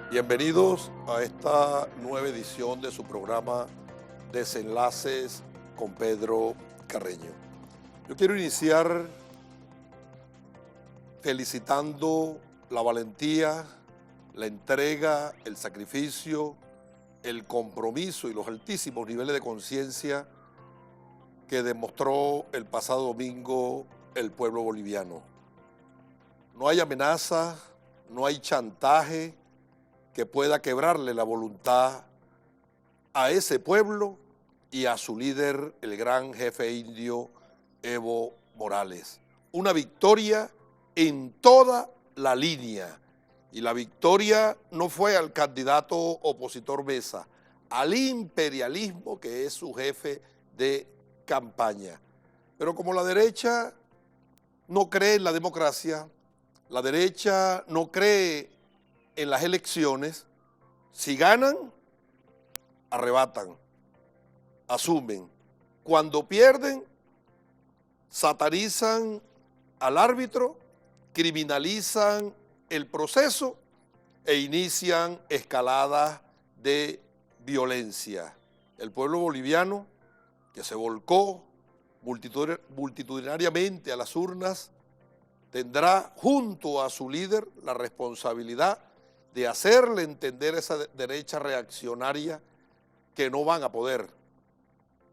Bienvenidos a esta nueva edición de su programa Desenlaces con Pedro Carreño. Yo quiero iniciar felicitando la valentía, la entrega, el sacrificio, el compromiso y los altísimos niveles de conciencia que demostró el pasado domingo el pueblo boliviano. No hay amenaza, no hay chantaje que pueda quebrarle la voluntad a ese pueblo y a su líder, el gran jefe indio Evo Morales. Una victoria en toda la línea. Y la victoria no fue al candidato opositor Mesa, al imperialismo que es su jefe de campaña. Pero como la derecha no cree en la democracia, la derecha no cree en las elecciones, si ganan, arrebatan, asumen. Cuando pierden, satanizan al árbitro, criminalizan el proceso e inician escaladas de violencia. El pueblo boliviano, que se volcó multitudinariamente a las urnas, tendrá junto a su líder la responsabilidad de hacerle entender a esa derecha reaccionaria que no van a poder,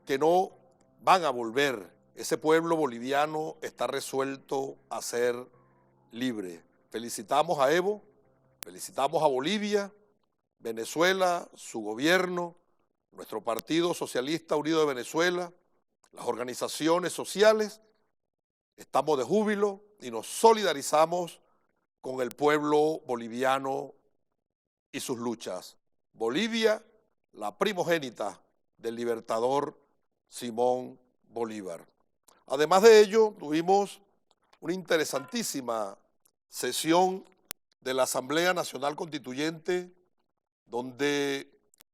que no van a volver. Ese pueblo boliviano está resuelto a ser libre. Felicitamos a Evo, felicitamos a Bolivia, Venezuela, su gobierno, nuestro Partido Socialista Unido de Venezuela, las organizaciones sociales. Estamos de júbilo y nos solidarizamos con el pueblo boliviano y sus luchas. Bolivia, la primogénita del libertador Simón Bolívar. Además de ello, tuvimos una interesantísima sesión de la Asamblea Nacional Constituyente donde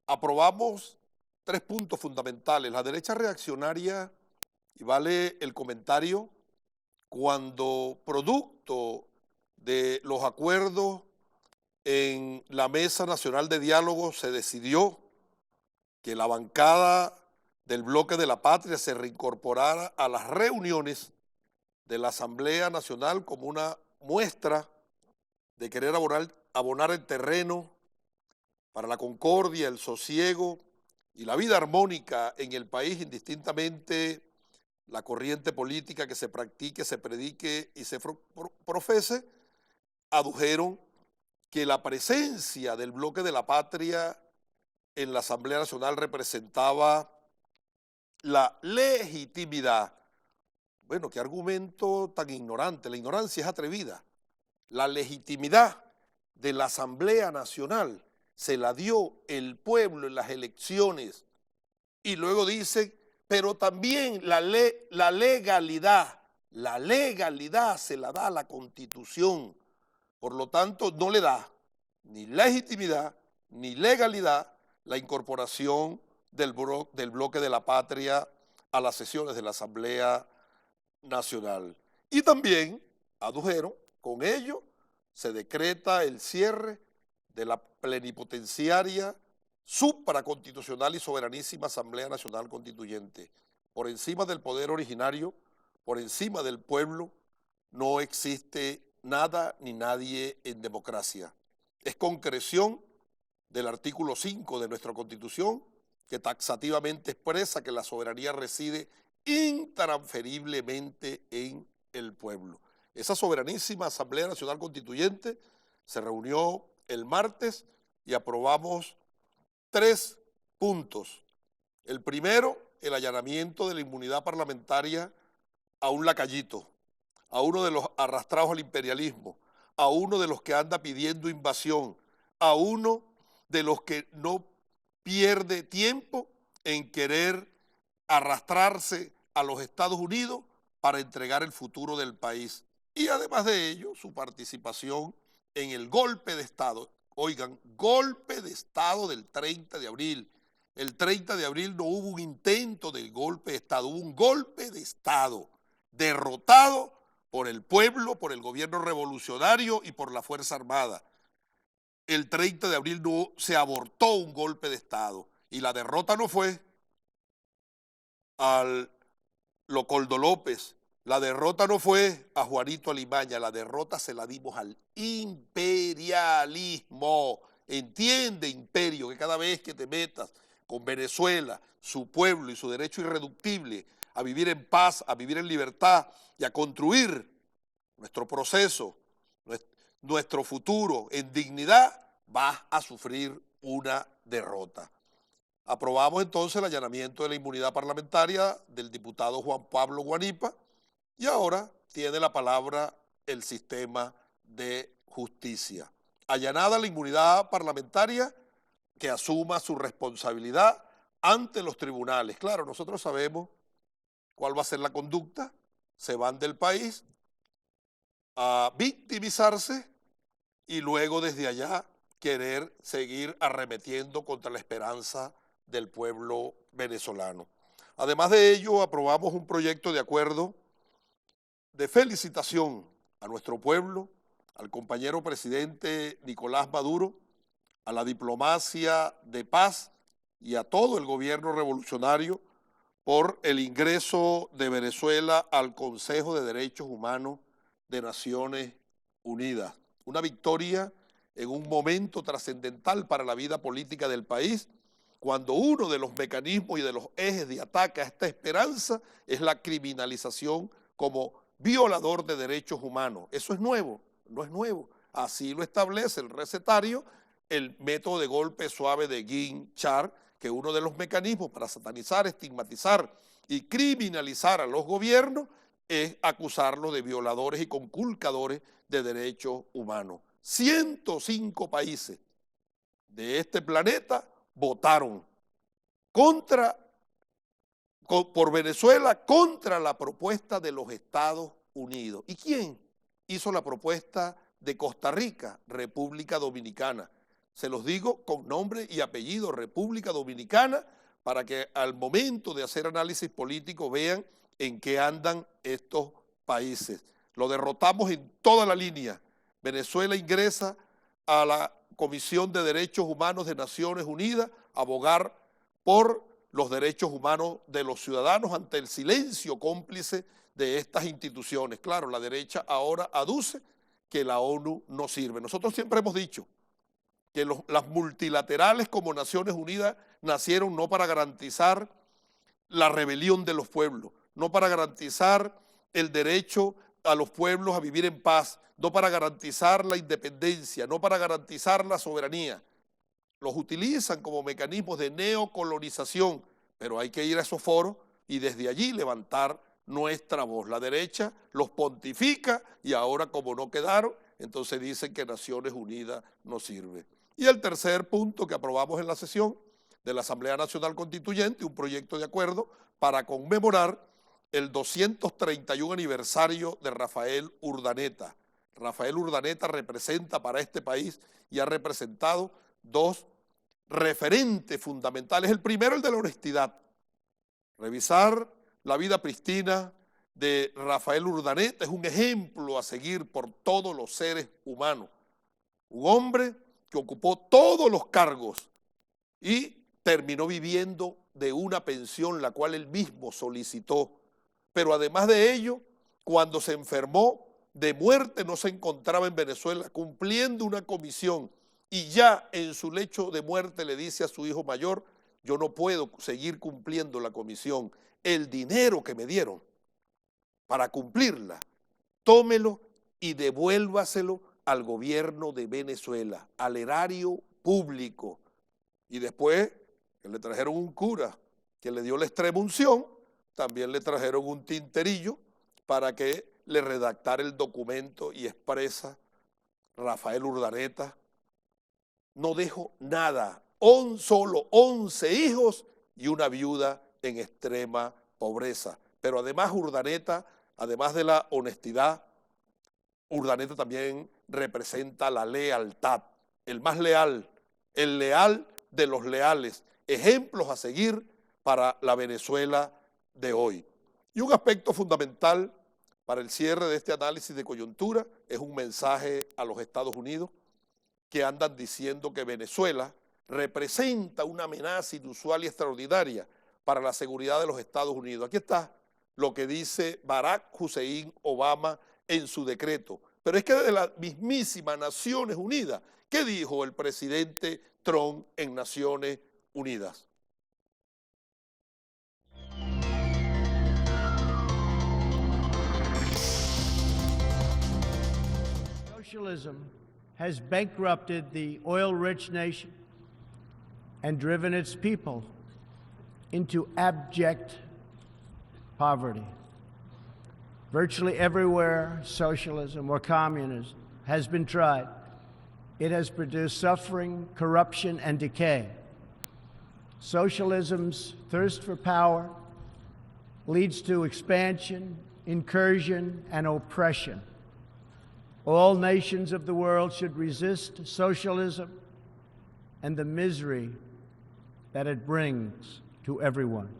aprobamos 3 puntos fundamentales. La derecha reaccionaria, y vale el comentario, cuando producto de los acuerdos en la Mesa Nacional de Diálogo se decidió que la bancada del Bloque de la Patria se reincorporara a las reuniones de la Asamblea Nacional como una muestra de querer abonar el terreno para la concordia, el sosiego y la vida armónica en el país, indistintamente la corriente política que se practique, se predique y se profese, adujeron que la presencia del Bloque de la Patria en la Asamblea Nacional representaba la legitimidad. Bueno, qué argumento tan ignorante, la ignorancia es atrevida. La legitimidad de la Asamblea Nacional se la dio el pueblo en las elecciones y luego dicen, pero también la legalidad se la da la Constitución. Por lo tanto, no le da ni legitimidad ni legalidad la incorporación del Bloque de la Patria a las sesiones de la Asamblea Nacional. Y también adujeron, con ello se decreta el cierre de la plenipotenciaria, supraconstitucional y soberanísima Asamblea Nacional Constituyente. Por encima del poder originario, por encima del pueblo, no existe nada ni nadie en democracia. Es concreción del artículo 5 de nuestra Constitución, que taxativamente expresa que la soberanía reside intransferiblemente en el pueblo. Esa soberanísima Asamblea Nacional Constituyente se reunió el martes y aprobamos 3 puntos. El primero, el allanamiento de la inmunidad parlamentaria a un lacayito, a uno de los arrastrados al imperialismo, a uno de los que anda pidiendo invasión, a uno de los que no pierde tiempo en querer arrastrarse a los Estados Unidos para entregar el futuro del país. Y además de ello, su participación en el golpe de Estado. Oigan, golpe de Estado del 30 de abril. El 30 de abril no hubo un intento de golpe de Estado, hubo un golpe de Estado derrotado por el pueblo, por el gobierno revolucionario y por la Fuerza Armada. El 30 de abril no se abortó un golpe de Estado y la derrota no fue al Leopoldo López, la derrota no fue a Juanito Alimaña, la derrota se la dimos al imperialismo. Entiende, imperio, que cada vez que te metas con Venezuela, su pueblo y su derecho irreductible a vivir en paz, a vivir en libertad y a construir nuestro proceso, nuestro futuro en dignidad, vas a sufrir una derrota. Aprobamos entonces el allanamiento de la inmunidad parlamentaria del diputado Juan Pablo Guanipa y ahora tiene la palabra el sistema de justicia. Allanada la inmunidad parlamentaria, que asuma su responsabilidad ante los tribunales. Claro, nosotros sabemos cuál va a ser la conducta, se van del país a victimizarse y luego desde allá querer seguir arremetiendo contra la esperanza del pueblo venezolano. Además de ello, aprobamos un proyecto de acuerdo de felicitación a nuestro pueblo, al compañero presidente Nicolás Maduro, a la diplomacia de paz y a todo el gobierno revolucionario por el ingreso de Venezuela al Consejo de Derechos Humanos de Naciones Unidas. Una victoria en un momento trascendental para la vida política del país, cuando uno de los mecanismos y de los ejes de ataque a esta esperanza es la criminalización como violador de derechos humanos. Eso es nuevo, no es nuevo. Así lo establece el recetario, el método de golpe suave de Guin-Char, que uno de los mecanismos para satanizar, estigmatizar y criminalizar a los gobiernos es acusarlos de violadores y conculcadores de derechos humanos. 105 países de este planeta votaron por Venezuela contra la propuesta de los Estados Unidos. ¿Y quién hizo la propuesta de Costa Rica? República Dominicana. Se los digo con nombre y apellido, República Dominicana, para que al momento de hacer análisis político vean en qué andan estos países. Lo derrotamos en toda la línea. Venezuela ingresa a la Comisión de Derechos Humanos de Naciones Unidas a abogar por los derechos humanos de los ciudadanos ante el silencio cómplice de estas instituciones. Claro, la derecha ahora aduce que la ONU no sirve. Nosotros siempre hemos dicho que las multilaterales como Naciones Unidas nacieron no para garantizar la rebelión de los pueblos, no para garantizar el derecho a los pueblos a vivir en paz, no para garantizar la independencia, no para garantizar la soberanía. Los utilizan como mecanismos de neocolonización, pero hay que ir a esos foros y desde allí levantar nuestra voz. La derecha los pontifica y ahora como no quedaron, entonces dicen que Naciones Unidas no sirve. Y el tercer punto que aprobamos en la sesión de la Asamblea Nacional Constituyente, un proyecto de acuerdo para conmemorar el 231 aniversario de Rafael Urdaneta. Rafael Urdaneta representa para este país y ha representado dos referentes fundamentales. El primero, el de la honestidad. Revisar la vida pristina de Rafael Urdaneta es un ejemplo a seguir por todos los seres humanos. Un hombre que ocupó todos los cargos y terminó viviendo de una pensión la cual él mismo solicitó. Pero además de ello, cuando se enfermó de muerte no se encontraba en Venezuela cumpliendo una comisión y ya en su lecho de muerte le dice a su hijo mayor: yo no puedo seguir cumpliendo la comisión, el dinero que me dieron para cumplirla, tómelo y devuélvaselo al gobierno de Venezuela, al erario público. Y después que le trajeron un cura que le dio la extremunción, también le trajeron un tinterillo para que le redactara el documento y expresa: Rafael Urdaneta no dejó nada, solo 11 hijos y una viuda en extrema pobreza. Pero además Urdaneta, además de la honestidad, Urdaneta también representa la lealtad, el más leal, el leal de los leales, ejemplos a seguir para la Venezuela de hoy. Y un aspecto fundamental para el cierre de este análisis de coyuntura, es un mensaje a los Estados Unidos que andan diciendo que Venezuela representa una amenaza inusual y extraordinaria para la seguridad de los Estados Unidos. Aquí está lo que dice Barack Hussein Obama en su decreto. Pero es que de la mismísima Naciones Unidas, ¿qué dijo el presidente Trump en Naciones Unidas? Socialism has bankrupted the oil-rich nation and driven its people into abject poverty. Virtually everywhere socialism or communism has been tried, it has produced suffering, corruption, and decay. Socialism's thirst for power leads to expansion, incursion, and oppression. All nations of the world should resist socialism and the misery that it brings to everyone.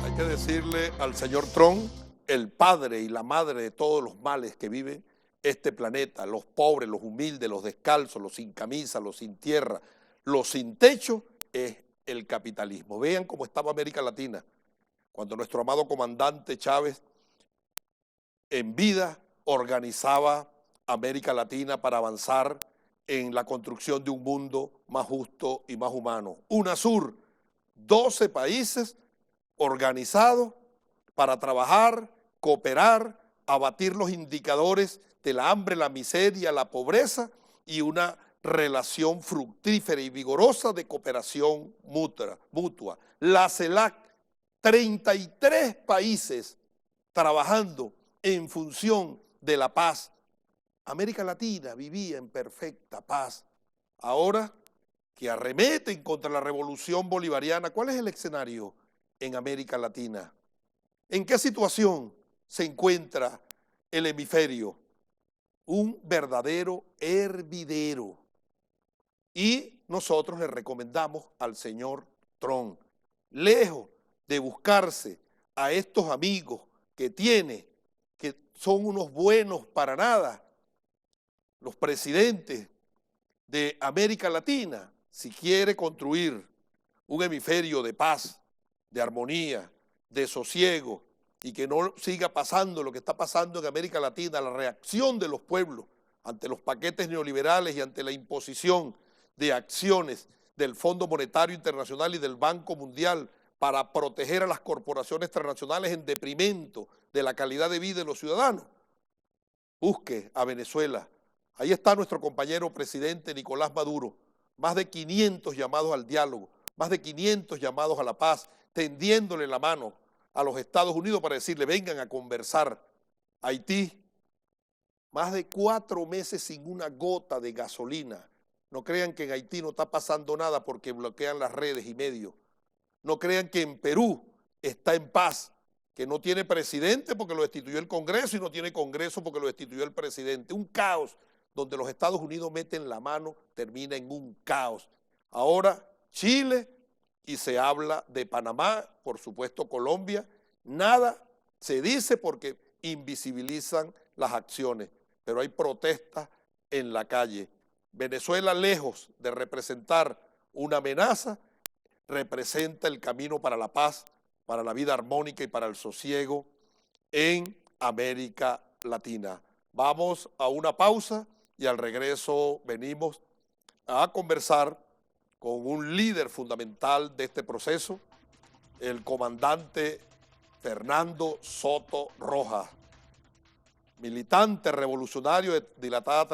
Hay que decirle al señor Trump, el padre y la madre de todos los males que viven este planeta, los pobres, los humildes, los descalzos, los sin camisa, los sin tierra, los sin techo, es el capitalismo. Vean cómo estaba América Latina cuando nuestro amado comandante Chávez en vida organizaba América Latina para avanzar en la construcción de un mundo más justo y más humano. UNASUR, 12 países organizados para trabajar, cooperar, abatir los indicadores de la hambre, la miseria, la pobreza y una relación fructífera y vigorosa de cooperación mutua. La CELAC, 33 países trabajando en función de la paz. América Latina vivía en perfecta paz. Ahora que arremeten contra la revolución bolivariana, ¿cuál es el escenario en América Latina? ¿En qué situación se encuentra el hemisferio? Un verdadero hervidero. Y nosotros le recomendamos al señor Trump, lejos de buscarse a estos amigos que tiene, que son unos buenos para nada, los presidentes de América Latina, si quiere construir un hemisferio de paz, de armonía, de sosiego, y que no siga pasando lo que está pasando en América Latina, la reacción de los pueblos ante los paquetes neoliberales y ante la imposición de acciones del Fondo Monetario Internacional y del Banco Mundial para proteger a las corporaciones transnacionales en detrimento de la calidad de vida de los ciudadanos. Busque a Venezuela. Ahí está nuestro compañero presidente Nicolás Maduro. Más de 500 llamados al diálogo, más de 500 llamados a la paz, tendiéndole la mano a los Estados Unidos para decirle, vengan a conversar. Haití, más de 4 meses sin una gota de gasolina. No crean que en Haití no está pasando nada porque bloquean las redes y medios. No crean que en Perú está en paz, que no tiene presidente porque lo destituyó el Congreso y no tiene Congreso porque lo destituyó el presidente. Un caos donde los Estados Unidos meten la mano, termina en un caos. Ahora Chile, y se habla de Panamá, por supuesto Colombia, nada se dice porque invisibilizan las acciones, pero hay protestas en la calle. Venezuela, lejos de representar una amenaza, representa el camino para la paz, para la vida armónica y para el sosiego en América Latina. Vamos a una pausa y al regreso venimos a conversar con un líder fundamental de este proceso, el comandante Fernando Soto Rojas, militante revolucionario de dilatada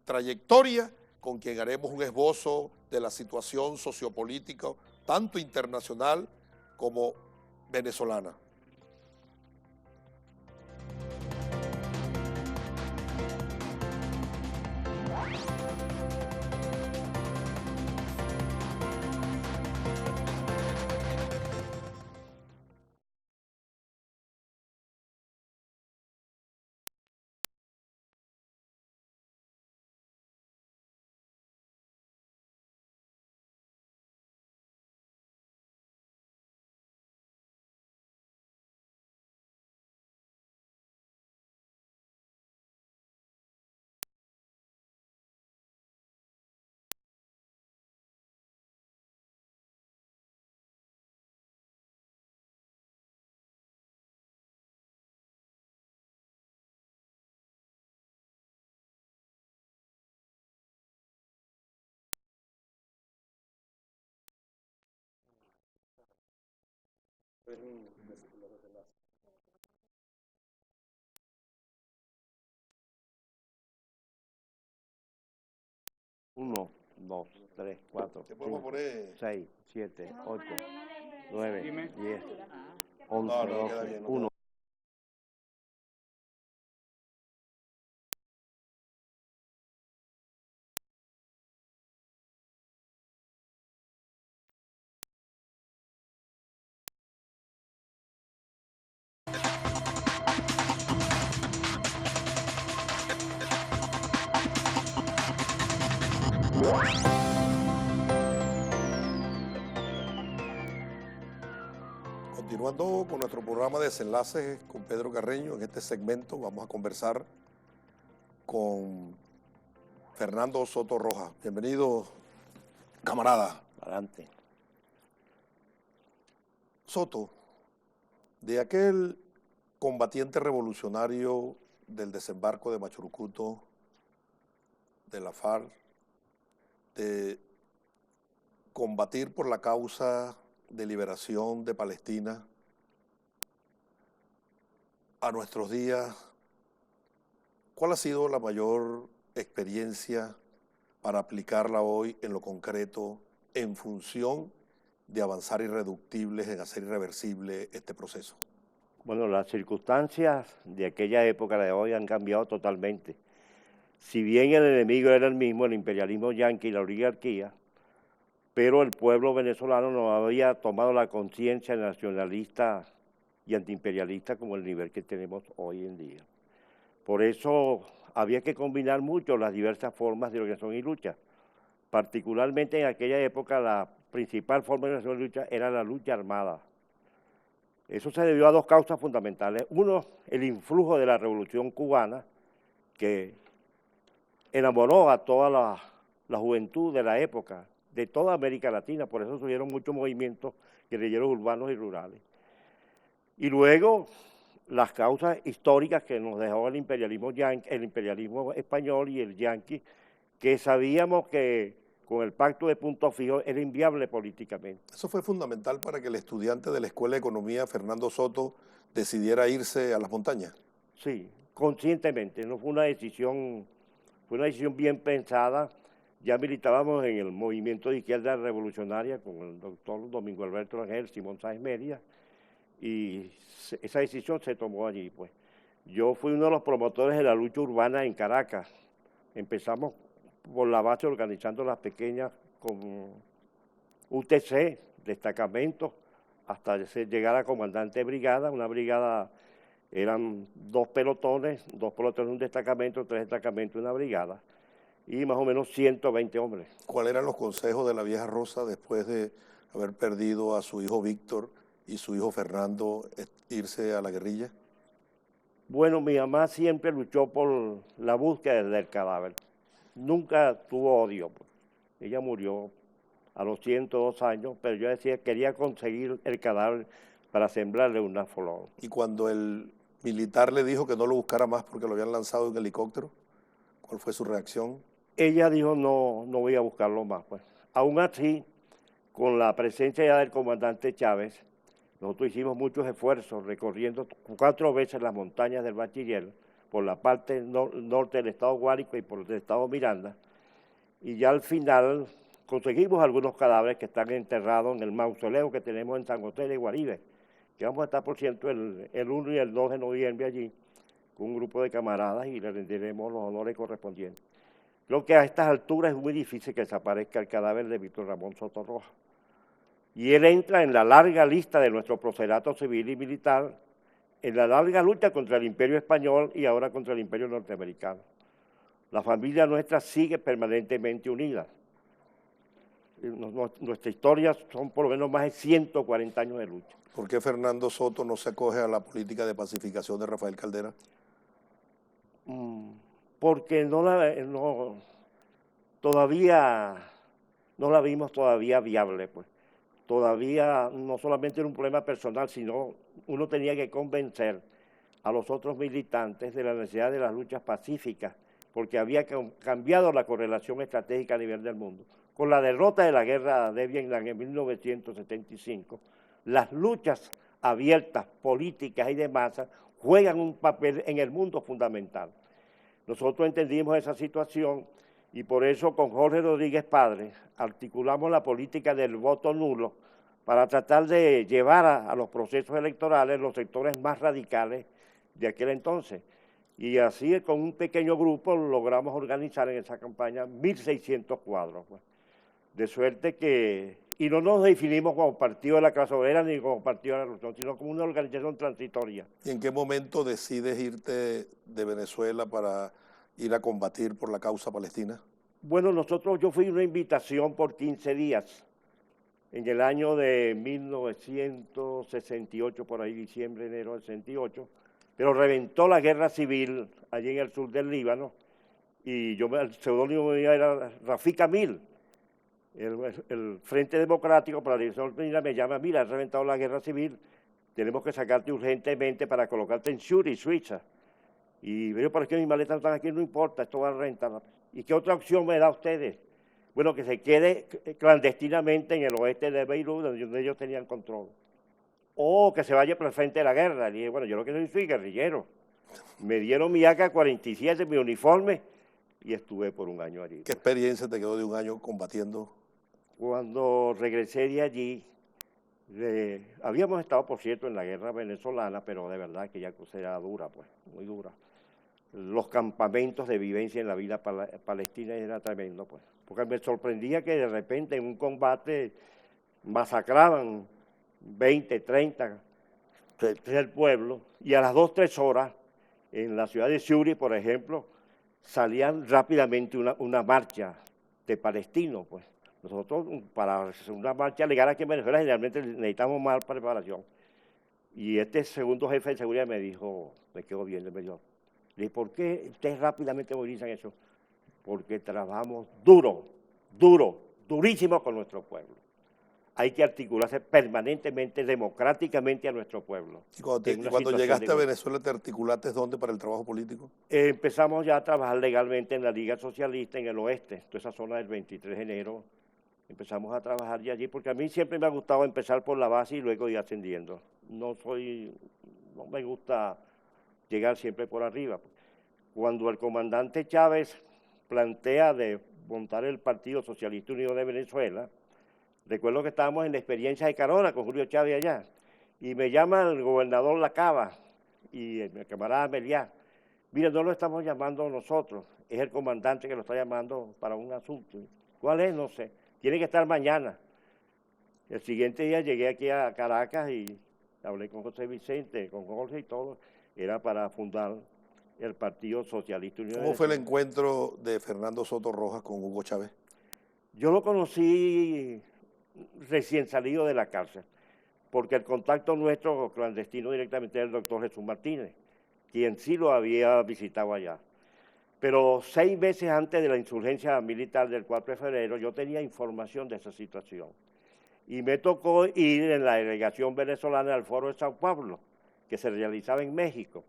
trayectoria, con quien haremos un esbozo de la situación sociopolítica, tanto internacional como venezolana. Uno, dos, tres, cuatro, ¿Qué podemos cinco, poner? 6, 7, 8, 9, 10, 11, No, no, queda 12, bien, no 1. Continuando con nuestro programa de Desenlaces con Pedro Carreño, en este segmento vamos a conversar con Fernando Soto Rojas. Bienvenido, camarada. Adelante. Soto, de aquel combatiente revolucionario del desembarco de Machurucuto, de la FARC, de combatir por la causa de liberación de Palestina, a nuestros días, ¿cuál ha sido la mayor experiencia para aplicarla hoy en lo concreto en función de avanzar irreductibles, en hacer irreversible este proceso? Bueno, las circunstancias de aquella época de hoy han cambiado totalmente. Si bien el enemigo era el mismo, el imperialismo yanqui y la oligarquía, pero el pueblo venezolano no había tomado la conciencia nacionalista y antiimperialista como el nivel que tenemos hoy en día. Por eso había que combinar mucho las diversas formas de organización y lucha. Particularmente en aquella época la principal forma de organización y lucha era la lucha armada. Eso se debió a dos causas fundamentales. Uno, el influjo de la Revolución Cubana, que enamoró a toda la juventud de la época, de toda América Latina, por eso surgieron muchos movimientos guerrilleros urbanos y rurales. Y luego, las causas históricas que nos dejó el imperialismo español y el yanqui, que sabíamos que con el pacto de punto fijo era inviable políticamente. Eso fue fundamental para que el estudiante de la Escuela de Economía, Fernando Soto, decidiera irse a las montañas. Sí, conscientemente, no fue una decisión bien pensada. Ya militábamos en el movimiento de izquierda revolucionaria con el doctor Domingo Alberto Rangel, Simón Sáenz Media, y esa decisión se tomó allí, pues. Yo fui uno de los promotores de la lucha urbana en Caracas. Empezamos por la base organizando las pequeñas con UTC, destacamentos, hasta llegar a comandante de brigada. Una brigada eran dos pelotones, un destacamento, 3 destacamentos, una brigada, y más o menos 120 hombres. ¿Cuáles eran los consejos de la vieja Rosa después de haber perdido a su hijo Víctor y su hijo Fernando irse a la guerrilla? Bueno, mi mamá siempre luchó por la búsqueda del cadáver. Nunca tuvo odio, pues. Ella murió a los 102 años, pero yo decía que quería conseguir el cadáver para sembrarle una flor. Y cuando el militar le dijo que no lo buscara más porque lo habían lanzado en helicóptero, ¿cuál fue su reacción? Ella dijo, no voy a buscarlo más, pues. Aún así, con la presencia ya del comandante Chávez, nosotros hicimos muchos esfuerzos recorriendo 4 veces las montañas del Bachiller, por la parte norte del estado Guárico y por el estado Miranda, y ya al final conseguimos algunos cadáveres que están enterrados en el mausoleo que tenemos en San José de Guaribe, que vamos a estar, por cierto, el 1 y el 2 de noviembre allí, con un grupo de camaradas y le rendiremos los honores correspondientes. Creo que a estas alturas es muy difícil que desaparezca el cadáver de Víctor Ramón Soto Rojas. Y él entra en la larga lista de nuestro procerato civil y militar, en la larga lucha contra el imperio español y ahora contra el imperio norteamericano. La familia nuestra sigue permanentemente unida. Nuestra historia son por lo menos más de 140 años de lucha. ¿Por qué Fernando Soto no se acoge a la política de pacificación de Rafael Caldera? Porque todavía no la vimos todavía viable, pues. Todavía no solamente era un problema personal, sino uno tenía que convencer a los otros militantes de la necesidad de las luchas pacíficas, porque había cambiado la correlación estratégica a nivel del mundo. Con la derrota de la guerra de Vietnam en 1975, las luchas abiertas, políticas y de masa, juegan un papel en el mundo fundamental. Nosotros entendimos esa situación y por eso con Jorge Rodríguez Padre articulamos la política del voto nulo para tratar de llevar a los procesos electorales los sectores más radicales de aquel entonces. Y así con un pequeño grupo logramos organizar en esa campaña 1.600 cuadros. Pues. De suerte que, y no nos definimos como partido de la clase obrera ni como partido de la revolución, sino como una organización transitoria. ¿Y en qué momento decides irte de Venezuela para ir a combatir por la causa palestina? Bueno, yo fui una invitación por 15 días en el año de 1968, por ahí diciembre, enero del 68, pero reventó la guerra civil allí en el sur del Líbano y el seudónimo mío era Rafik Kamil. El Frente Democrático para la Liberación Palestina me llama, mira, ha reventado la guerra civil, tenemos que sacarte urgentemente para colocarte en Zurich, Suiza. Y veo, ¿por qué mis maletas no están aquí? No importa, esto va a reventar. ¿Y qué otra opción me da a ustedes? Bueno, que se quede clandestinamente en el oeste de Beirut, donde ellos tenían control. O que se vaya por el frente de la guerra. Y dije, bueno, yo lo que soy guerrillero. Me dieron mi AK-47, mi uniforme, y estuve por un año allí. ¿Qué experiencia te quedó de un año combatiendo? Cuando regresé de allí, habíamos estado, por cierto, en la guerra venezolana, pero de verdad que ya cosa era dura, pues, muy dura. Los campamentos de vivencia en la vida palestina era tremendo, pues, porque me sorprendía que de repente en un combate masacraban 20, 30 del pueblo, y a las 2, 3 horas, en la ciudad de Zurich, por ejemplo, salían rápidamente una marcha de palestinos, pues. Nosotros, para hacer una marcha legal aquí en Venezuela, generalmente necesitamos más preparación. Y este segundo jefe de seguridad me dijo, me quedó bien, me dijo, le dije, ¿por qué ustedes rápidamente movilizan eso? Porque trabajamos durísimo con nuestro pueblo. Hay que articularse permanentemente, democráticamente a nuestro pueblo. ¿Y cuando llegaste a Venezuela te articulaste dónde para el trabajo político? Empezamos ya a trabajar legalmente en la Liga Socialista en el oeste, toda esa zona del 23 de enero. Empezamos a trabajar ya allí, porque a mí siempre me ha gustado empezar por la base y luego ir ascendiendo. No me gusta llegar siempre por arriba. Cuando el comandante Chávez plantea de montar el Partido Socialista Unido de Venezuela, recuerdo que estábamos en la experiencia de Carona con Julio Chávez allá, y me llama el gobernador Lacaba y mi camarada Meliá. Mire, no lo estamos llamando nosotros, es el comandante que lo está llamando para un asunto. ¿Cuál es? No sé. Tiene que estar mañana. El siguiente día llegué aquí a Caracas y hablé con José Vicente, con Jorge y todo. Era para fundar el Partido Socialista Unido. ¿Cómo fue el encuentro de Fernando Soto Rojas con Hugo Chávez? Yo lo conocí recién salido de la cárcel, porque el contacto nuestro clandestino directamente era el doctor Jesús Martínez, quien sí lo había visitado allá. Pero 6 meses antes de la insurgencia militar del 4 de febrero, yo tenía información de esa situación. Y me tocó ir en la delegación venezolana al Foro de Sao Paulo, que se realizaba en México.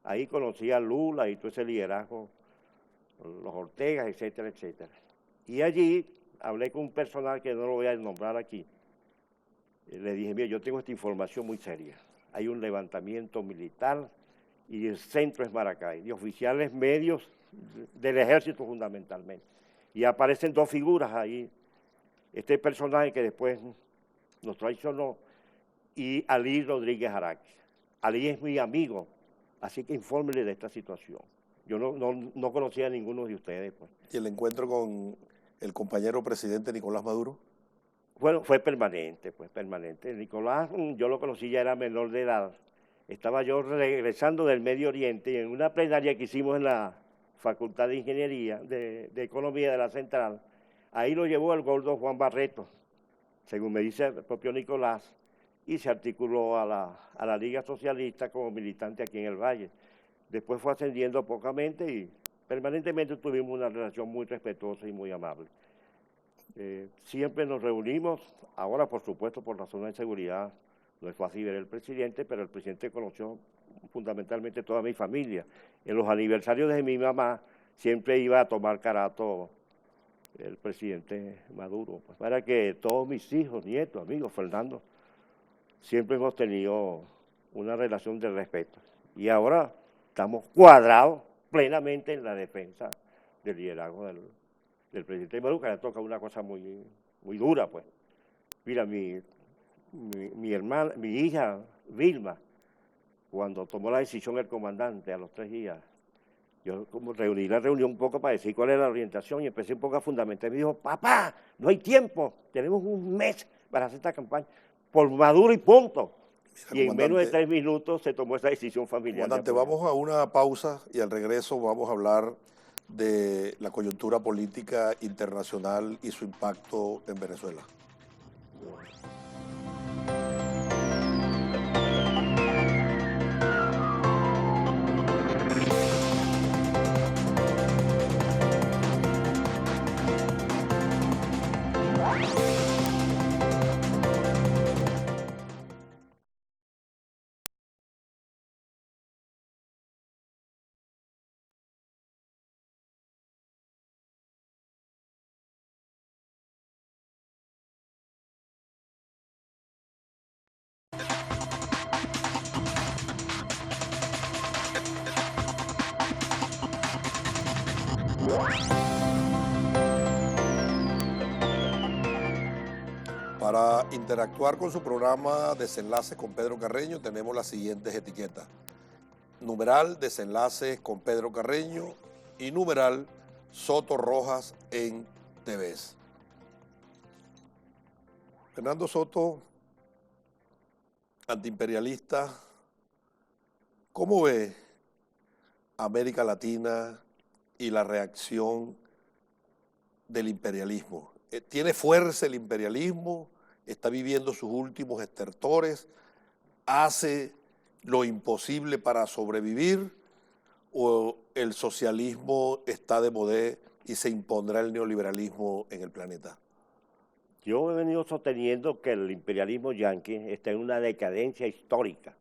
Ahí conocí a Lula y todo ese liderazgo, los Ortegas, etcétera, etcétera. Y allí hablé con un personal que no lo voy a nombrar aquí. Le dije, mira, yo tengo esta información muy seria. Hay un levantamiento militar y el centro es Maracay, de oficiales medios del ejército fundamentalmente. Y aparecen 2 figuras ahí. Este personaje que después nos traicionó y Ali Rodríguez Araque. Ali es mi amigo, así que infórmele de esta situación. Yo no conocía a ninguno de ustedes. Pues. ¿Y el encuentro con el compañero presidente Nicolás Maduro? Bueno, fue permanente, pues permanente. Nicolás, yo lo conocí, ya era menor de edad. Estaba yo regresando del Medio Oriente y en una plenaria que hicimos en la Facultad de Ingeniería, de Economía de la Central, ahí lo llevó el gordo Juan Barreto, según me dice el propio Nicolás, y se articuló a la Liga Socialista como militante aquí en el Valle. Después fue ascendiendo pocamente y permanentemente tuvimos una relación muy respetuosa y muy amable. Siempre nos reunimos, ahora por supuesto por razones de seguridad, no es fácil ver el presidente, pero el presidente conoció fundamentalmente toda mi familia. En los aniversarios de mi mamá siempre iba a tomar carato el presidente Maduro, pues, para que todos mis hijos, nietos, amigos, Fernando, siempre hemos tenido una relación de respeto. Y ahora estamos cuadrados plenamente en la defensa del liderazgo del presidente Maduro, que le toca una cosa muy, muy dura, pues. Mira, mi hermana, mi hija Vilma, cuando tomó la decisión el comandante a los 3 días, yo como reuní la reunión un poco para decir cuál era la orientación y empecé un poco a fundamentar. Me dijo, papá, no hay tiempo, tenemos un mes para hacer esta campaña, por Maduro y punto. Mira, Y en menos de 3 minutos se tomó esa decisión familiar. Comandante, vamos a una pausa y al regreso vamos a hablar de la coyuntura política internacional y su impacto en Venezuela. Para interactuar con su programa Desenlaces con Pedro Carreño tenemos las siguientes etiquetas. Numeral Desenlaces con Pedro Carreño y numeral Soto Rojas en TVs. Fernando Soto, antiimperialista, ¿cómo ve América Latina y la reacción del imperialismo? ¿Tiene fuerza el imperialismo? ¿Está viviendo sus últimos estertores? ¿Hace lo imposible para sobrevivir? ¿O el socialismo está de moda y se impondrá el neoliberalismo en el planeta? Yo he venido sosteniendo que el imperialismo yanqui está en una decadencia histórica.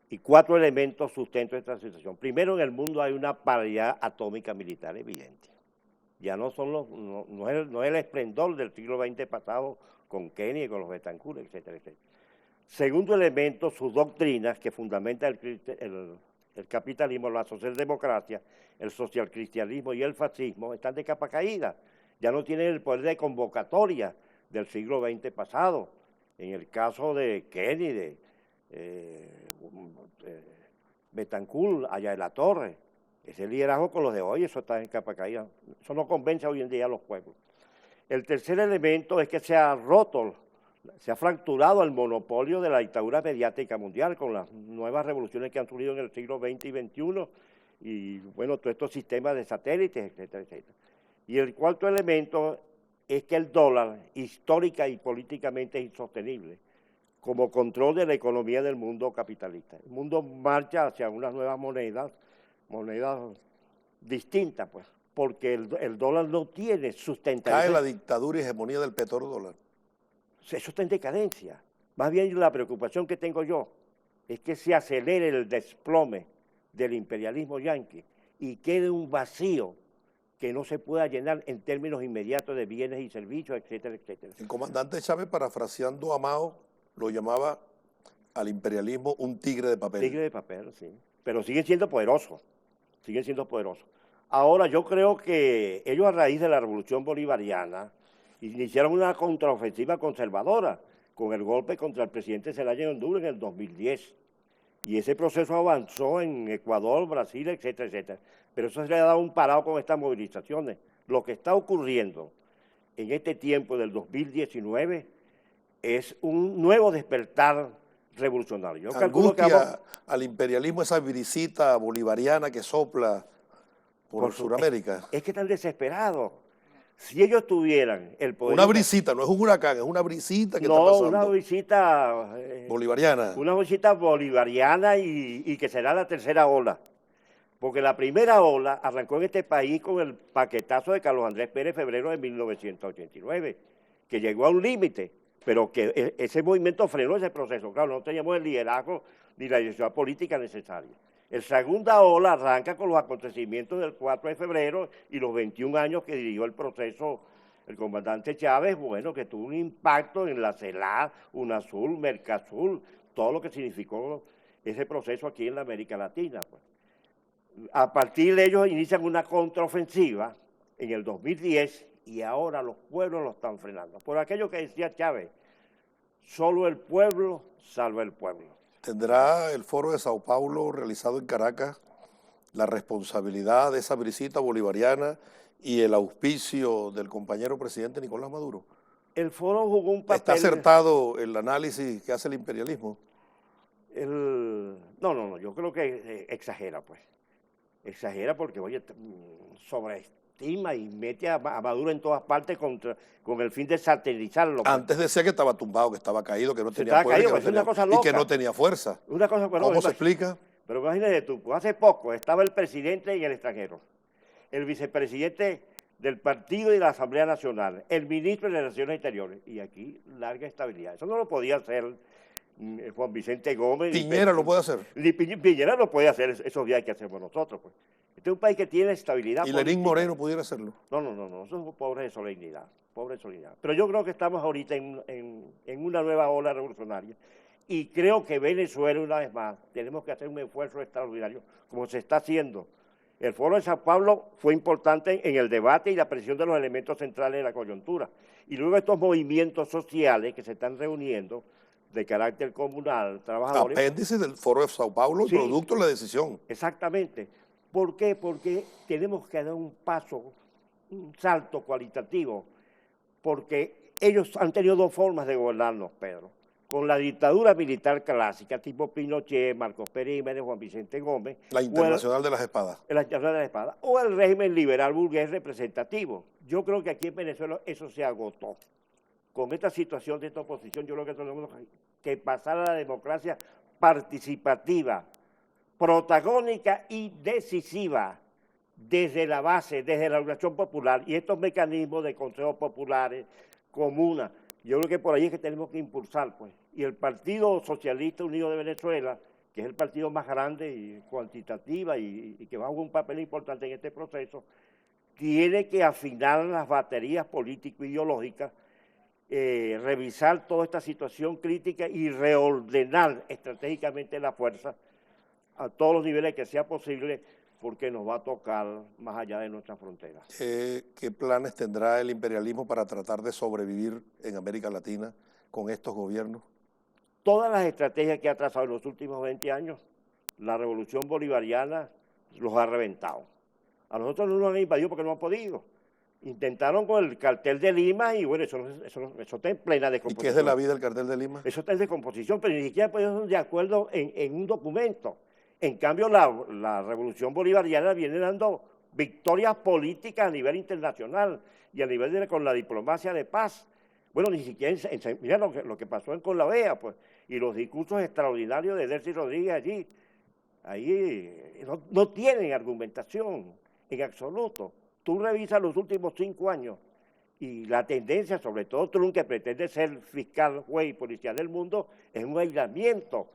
Y 4 elementos sustentan esta situación. Primero, en el mundo hay una paridad atómica militar evidente. Ya no son no es el esplendor del siglo XX pasado con Kennedy, con los Betancourt, etcétera, etcétera. Segundo elemento, sus doctrinas que fundamentan el capitalismo, la socialdemocracia, el socialcristianismo y el fascismo están de capa caída. Ya no tienen el poder de convocatoria del siglo XX pasado. En el caso de Kennedy, Betancourt, allá de la Torre, ese liderazgo con los de hoy, eso está en capa caída. Eso no convence hoy en día a los pueblos. El tercer elemento es que se ha roto, se ha fracturado el monopolio de la dictadura mediática mundial con las nuevas revoluciones que han surgido en el siglo XX y XXI y, bueno, todos estos sistemas de satélites, etcétera, etcétera. Y el cuarto elemento es que el dólar, histórica y políticamente es insostenible, como control de la economía del mundo capitalista. El mundo marcha hacia unas nuevas monedas distintas, pues, porque el dólar no tiene sustentabilidad. ¿Cae la dictadura y hegemonía del petrodólar? Eso está en decadencia. Más bien la preocupación que tengo yo es que se acelere el desplome del imperialismo yanqui y quede un vacío que no se pueda llenar en términos inmediatos de bienes y servicios, etcétera, etcétera. El comandante Chávez, parafraseando a Mao, lo llamaba al imperialismo un tigre de papel. Tigre de papel, sí. Pero siguen siendo poderosos, siguen siendo poderosos. Ahora, yo creo que ellos a raíz de la Revolución Bolivariana iniciaron una contraofensiva conservadora con el golpe contra el presidente Zelaya en Honduras en el 2010. Y ese proceso avanzó en Ecuador, Brasil, etcétera, etcétera. Pero eso se le ha dado un parado con estas movilizaciones. Lo que está ocurriendo en este tiempo del 2019 es un nuevo despertar revolucionario. Yo calculo que al imperialismo esa brisita bolivariana que sopla por Sudamérica. Es que están desesperados. Si ellos tuvieran el poder... Una brisita, no es un huracán, es una brisita que está pasando. No, una brisita... bolivariana. Una brisita bolivariana y que será la tercera ola. Porque la primera ola arrancó en este país con el paquetazo de Carlos Andrés Pérez en febrero de 1989, que llegó a un límite, pero que ese movimiento frenó ese proceso. Claro, no teníamos el liderazgo ni la dirección política necesaria. La segunda ola arranca con los acontecimientos del 4 de febrero y los 21 años que dirigió el proceso El comandante Chávez, bueno, que tuvo un impacto en la CELAC, UNASUR, Mercasur, todo lo que significó ese proceso aquí en la América Latina, pues. A partir de ellos inician una contraofensiva en el 2010 y ahora los pueblos lo están frenando. Por aquello que decía Chávez, solo el pueblo salva el pueblo. ¿Tendrá el Foro de Sao Paulo realizado en Caracas la responsabilidad de esa visita bolivariana y el auspicio del compañero presidente Nicolás Maduro? El foro jugó un papel... ¿Está acertado el análisis que hace el imperialismo? No, yo creo que exagera, pues. Exagera porque, oye, sobreestima y mete a Maduro en todas partes con el fin de satirizarlo. Pues. Antes decía que estaba tumbado, que estaba caído, que no tenía estaba fuerza, caído, pues, una cosa y loca. que no tenía fuerza. Una cosa, bueno, ¿Cómo se explica? Pero imagínate tú, pues hace poco estaba el presidente en el extranjero, el vicepresidente del partido y de la Asamblea Nacional, el ministro de Relaciones Exteriores, y aquí larga estabilidad. Eso no lo podía hacer Juan Vicente Gómez. ¿Piñera lo puede hacer? Piñera lo puede hacer esos días que hacemos nosotros, pues. Este es un país que tiene estabilidad. ¿Y Lenín Moreno pudiera hacerlo? No, son pobres de solemnidad, Pero yo creo que estamos ahorita en una nueva ola revolucionaria y creo que Venezuela, una vez más, tenemos que hacer un esfuerzo extraordinario, como se está haciendo. El Foro de Sao Paulo fue importante en el debate y la presión de los elementos centrales de la coyuntura. Y luego estos movimientos sociales que se están reuniendo de carácter comunal, trabajadores... Apéndice del Foro de Sao Paulo, sí, producto de la decisión. Exactamente. ¿Por qué? Porque tenemos que dar un salto cualitativo, porque ellos han tenido dos formas de gobernarnos, Pedro. Con la dictadura militar clásica, tipo Pinochet, Marcos Perímenes, Juan Vicente Gómez. La Internacional de las Espadas. La Internacional de las Espadas. O el régimen liberal burgués representativo. Yo creo que aquí en Venezuela eso se agotó. Con esta situación de esta oposición, yo creo que tenemos que pasar a la democracia participativa, protagónica y decisiva desde la base, desde la organización popular y estos mecanismos de consejos populares, comunas. Yo creo que por ahí es que tenemos que impulsar, pues. Y el Partido Socialista Unido de Venezuela, que es el partido más grande y cuantitativa y que va a jugar un papel importante en este proceso, tiene que afinar las baterías político-ideológicas, revisar toda esta situación crítica y reordenar estratégicamente la fuerza a todos los niveles que sea posible, porque nos va a tocar más allá de nuestras fronteras. ¿Qué planes tendrá el imperialismo para tratar de sobrevivir en América Latina con estos gobiernos? Todas las estrategias que ha trazado en los últimos 20 años, la revolución bolivariana los ha reventado. A nosotros no nos han invadido porque no han podido. Intentaron con el cartel de Lima y bueno, eso está en plena descomposición. ¿Y qué es de la vida el cartel de Lima? Eso está en descomposición, pero ni siquiera pudieron de acuerdo en un documento. En cambio, la revolución bolivariana viene dando victorias políticas a nivel internacional y a nivel con la diplomacia de paz. Bueno, ni siquiera, mira lo que pasó con la OEA, pues, y los discursos extraordinarios de Delcy Rodríguez allí. Ahí no tienen argumentación en absoluto. Tú revisas los últimos 5 años y la tendencia, sobre todo Trump, que pretende ser fiscal, juez y policía del mundo, es un aislamiento.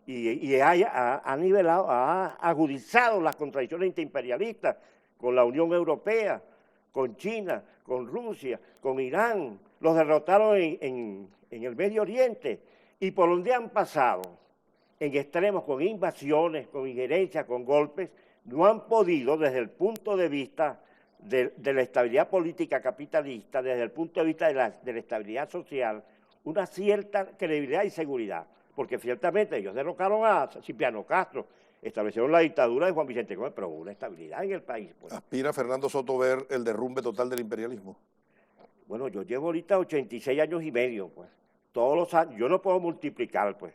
Y ha nivelado, ha agudizado las contradicciones interimperialistas con la Unión Europea, con China, con Rusia, con Irán. Los derrotaron en el Medio Oriente. Y por donde han pasado, en extremos, con invasiones, con injerencias, con golpes, no han podido, desde el punto de vista de la estabilidad política capitalista, desde el punto de vista de la estabilidad social, una cierta credibilidad y seguridad. Porque ciertamente ellos derrocaron a Cipriano Castro, establecieron la dictadura de Juan Vicente Gómez, pero hubo una estabilidad en el país. Pues. ¿Aspira Fernando Soto ver el derrumbe total del imperialismo? Bueno, yo llevo ahorita 86 años y medio, pues. Todos los años, yo no puedo multiplicar, pues,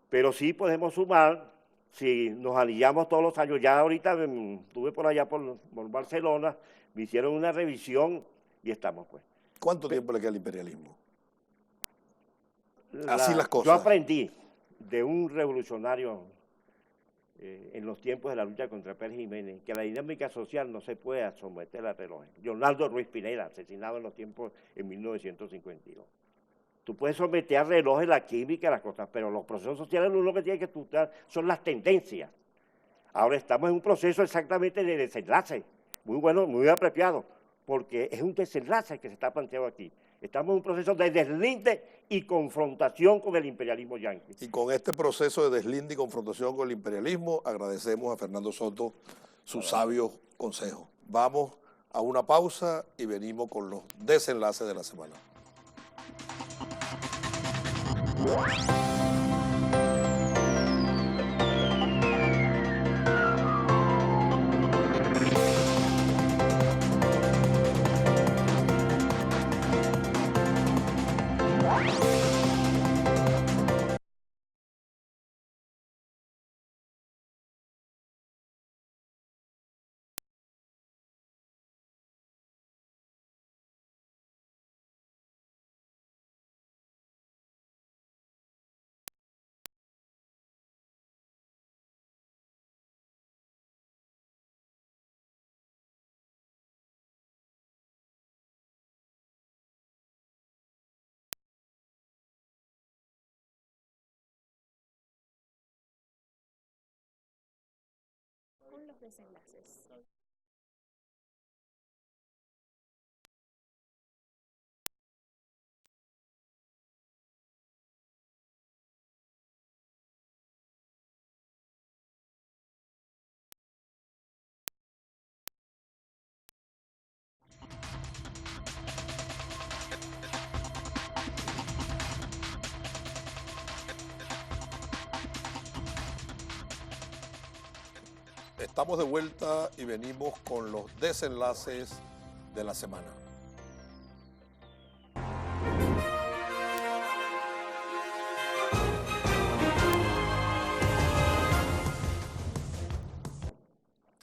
pero sí podemos sumar, si nos anillamos todos los años. Ya ahorita estuve por allá por Barcelona, me hicieron una revisión y estamos, pues. ¿Cuánto tiempo le queda al imperialismo? Así las cosas. Yo aprendí de un revolucionario en los tiempos de la lucha contra Pérez Jiménez que la dinámica social no se puede someter al reloj. Leonardo Ruiz Pineda, asesinado en los tiempos en 1952. Tú puedes someter al reloj la química, las cosas, pero los procesos sociales lo único que tiene que estudiar son las tendencias. Ahora estamos en un proceso exactamente de desenlace, muy bueno, muy apropiado. porque es un desenlace que se está planteando aquí. Estamos en un proceso de deslinde y confrontación con el imperialismo yanqui. Y con este proceso de deslinde y confrontación con el imperialismo, agradecemos a Fernando Soto sus sabios consejos. Vamos a una pausa y venimos con los desenlaces de la semana. Con los desenlaces. Estamos de vuelta y venimos con los desenlaces de la semana.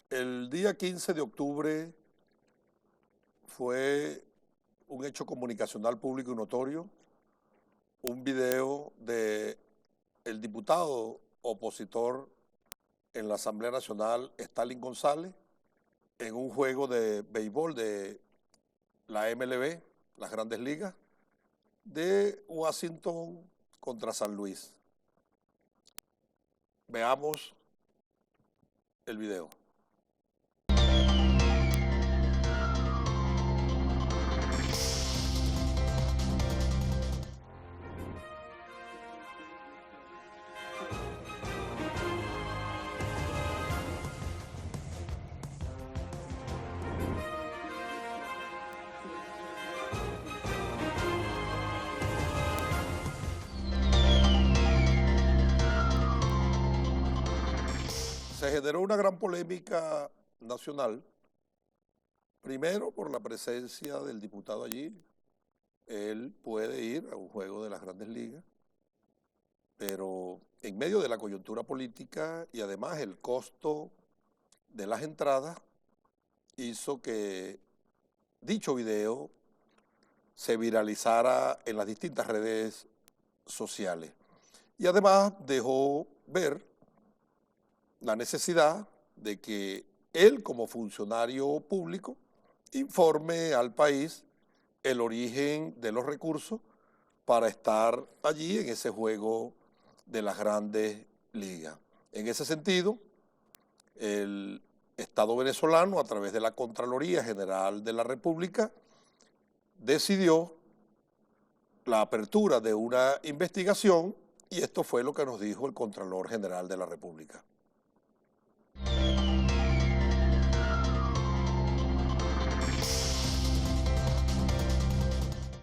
El día 15 de octubre fue un hecho comunicacional público y notorio, un video de el diputado opositor en la Asamblea Nacional, Stalin González, en un juego de béisbol de la MLB, las Grandes Ligas, de Washington contra San Luis. Veamos el video. Se generó una gran polémica nacional, primero por la presencia del diputado allí. Él puede ir a un juego de las Grandes Ligas, pero en medio de la coyuntura política y además el costo de las entradas hizo que dicho video se viralizara en las distintas redes sociales. Y además dejó ver la necesidad de que él, como funcionario público, informe al país el origen de los recursos para estar allí en ese juego de las Grandes Ligas. En ese sentido, el Estado venezolano, a través de la Contraloría General de la República, decidió la apertura de una investigación y esto fue lo que nos dijo el Contralor General de la República.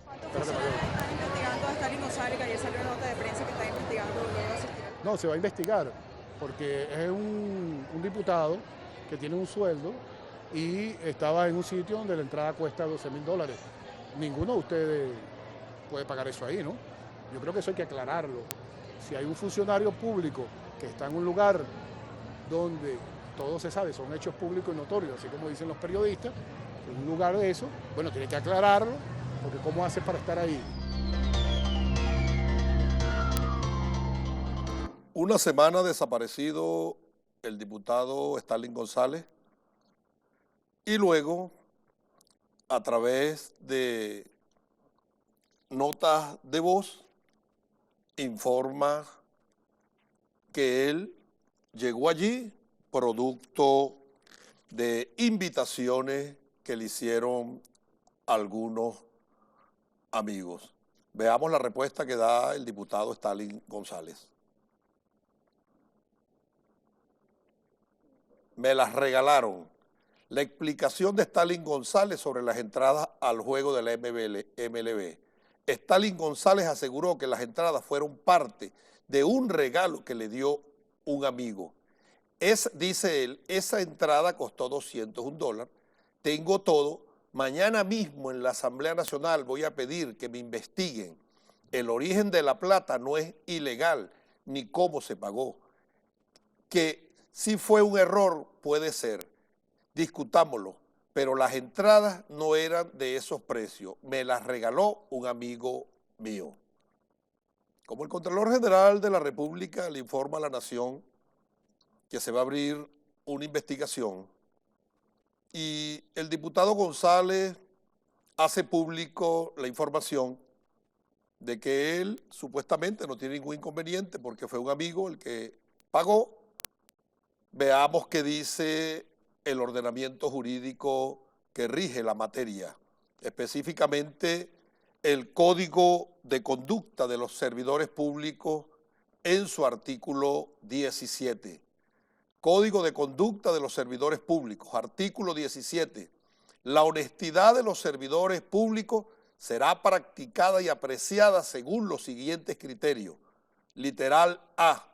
¿Cuántos funcionarios están investigando a Stalin González, que ayer salió una nota de prensa que está investigando luego de asistir al... No, se va a investigar, porque es un diputado que tiene un sueldo y estaba en un sitio donde la entrada cuesta $12,000. Ninguno de ustedes puede pagar eso ahí, ¿no? Yo creo que eso hay que aclararlo. Si hay un funcionario público que está en un lugar donde todo se sabe, son hechos públicos y notorios, así como dicen los periodistas, en un lugar de eso, bueno, tiene que aclararlo, porque ¿cómo hace para estar ahí? Una semana desaparecido el diputado Stalin González y luego, a través de notas de voz, informa que él llegó allí producto de invitaciones que le hicieron algunos amigos. Veamos la respuesta que da el diputado Stalin González. Me las regalaron. La explicación de Stalin González sobre las entradas al juego de la MLB. Stalin González aseguró que las entradas fueron parte de un regalo que le dio un amigo. Dice él, esa entrada costó $201. Tengo todo. Mañana mismo en la Asamblea Nacional voy a pedir que me investiguen. El origen de la plata no es ilegal, ni cómo se pagó. Que si fue un error, puede ser. Discutámoslo, pero las entradas no eran de esos precios. Me las regaló un amigo mío. Como el Contralor General de la República le informa a la Nación que se va a abrir una investigación y el diputado González hace público la información de que él supuestamente no tiene ningún inconveniente porque fue un amigo el que pagó. Veamos qué dice el ordenamiento jurídico que rige la materia, específicamente el Código de Conducta de los Servidores Públicos en su artículo 17. Código de Conducta de los Servidores Públicos, artículo 17. La honestidad de los servidores públicos será practicada y apreciada según los siguientes criterios. Literal A.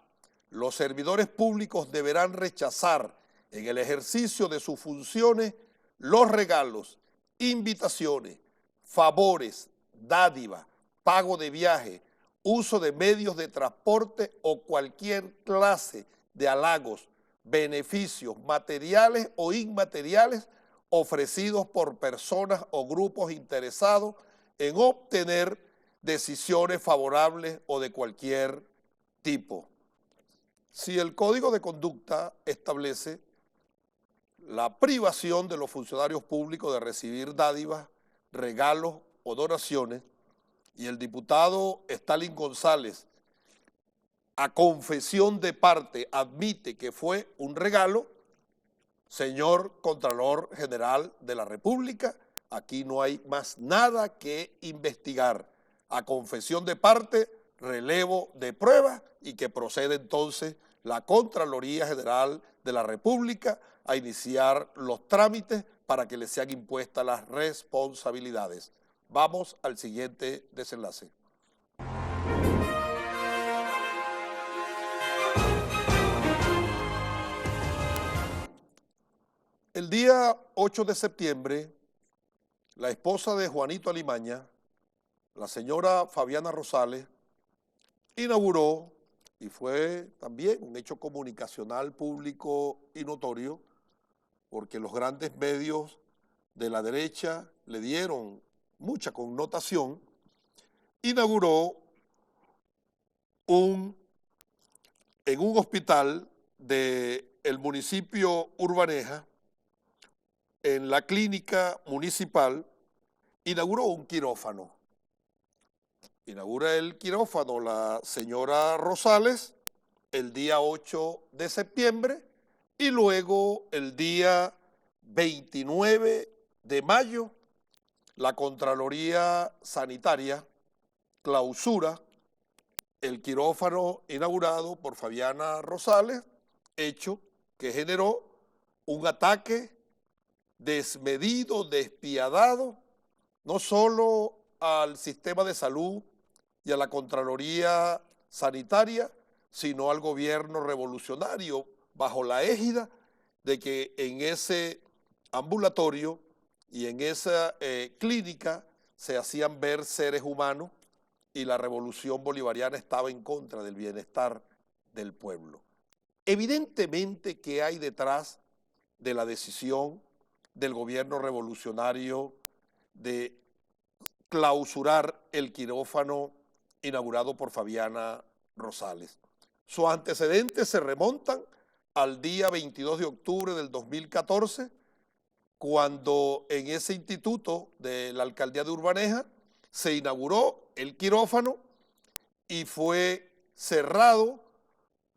Los servidores públicos deberán rechazar en el ejercicio de sus funciones los regalos, invitaciones, favores, dádivas, pago de viaje, uso de medios de transporte o cualquier clase de halagos, beneficios materiales o inmateriales ofrecidos por personas o grupos interesados en obtener decisiones favorables o de cualquier tipo. Si el Código de Conducta establece la privación de los funcionarios públicos de recibir dádivas, regalos o donaciones, y el diputado Stalin González, a confesión de parte, admite que fue un regalo, señor Contralor General de la República, aquí no hay más nada que investigar. A confesión de parte, relevo de pruebas y que procede entonces la Contraloría General de la República a iniciar los trámites para que le sean impuestas las responsabilidades. Vamos al siguiente desenlace. El día 8 de septiembre, la esposa de Juanito Alimaña, la señora Fabiana Rosales, inauguró, y fue también un hecho comunicacional público y notorio, porque los grandes medios de la derecha le dieron mucha connotación, inauguró en un hospital del municipio Urbaneja, en la clínica municipal, inauguró un quirófano. Inaugura el quirófano la señora Rosales el día 8 de septiembre y luego el día 29 de mayo la Contraloría Sanitaria clausura el quirófano inaugurado por Fabiana Rosales, hecho que generó un ataque desmedido, despiadado, no solo al sistema de salud y a la Contraloría Sanitaria, sino al gobierno revolucionario, bajo la égida de que en ese ambulatorio y en esa clínica se hacían ver seres humanos y la revolución bolivariana estaba en contra del bienestar del pueblo. Evidentemente que hay detrás de la decisión del gobierno revolucionario de clausurar el quirófano inaugurado por Fabiana Rosales. Sus antecedentes se remontan al día 22 de octubre del 2014, cuando en ese instituto de la alcaldía de Urbaneja se inauguró el quirófano y fue cerrado